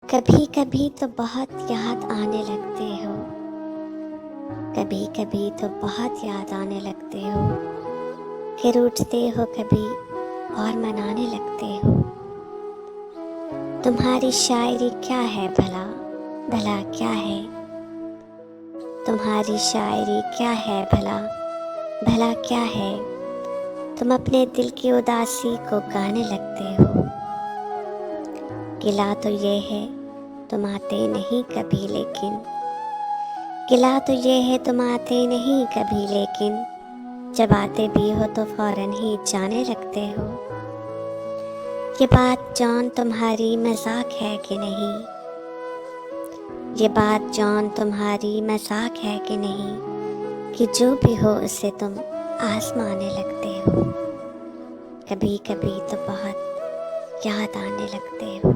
कभी कभी तो बहुत याद आने लगते हो, कभी कभी तो बहुत याद आने लगते हो। फिर उठते हो कभी और मनाने लगते हो। तुम्हारी शायरी क्या है भला, भला क्या है? तुम्हारी शायरी क्या है भला, भला क्या है? तुम अपने दिल की उदासी को गाने लगते हो। गिला तो ये है तुम आते नहीं कभी, लेकिन गिला तो ये है तुम आते नहीं कभी, लेकिन जब आते भी हो तो फौरन ही जाने लगते हो। ये बात जॉन तुम्हारी मजाक है कि नहीं? ये बात जॉन तुम्हारी मजाक है कि नहीं, कि जो भी हो उसे तुम आजमाने लगते हो। कभी कभी तो बहुत याद आने लगते हो।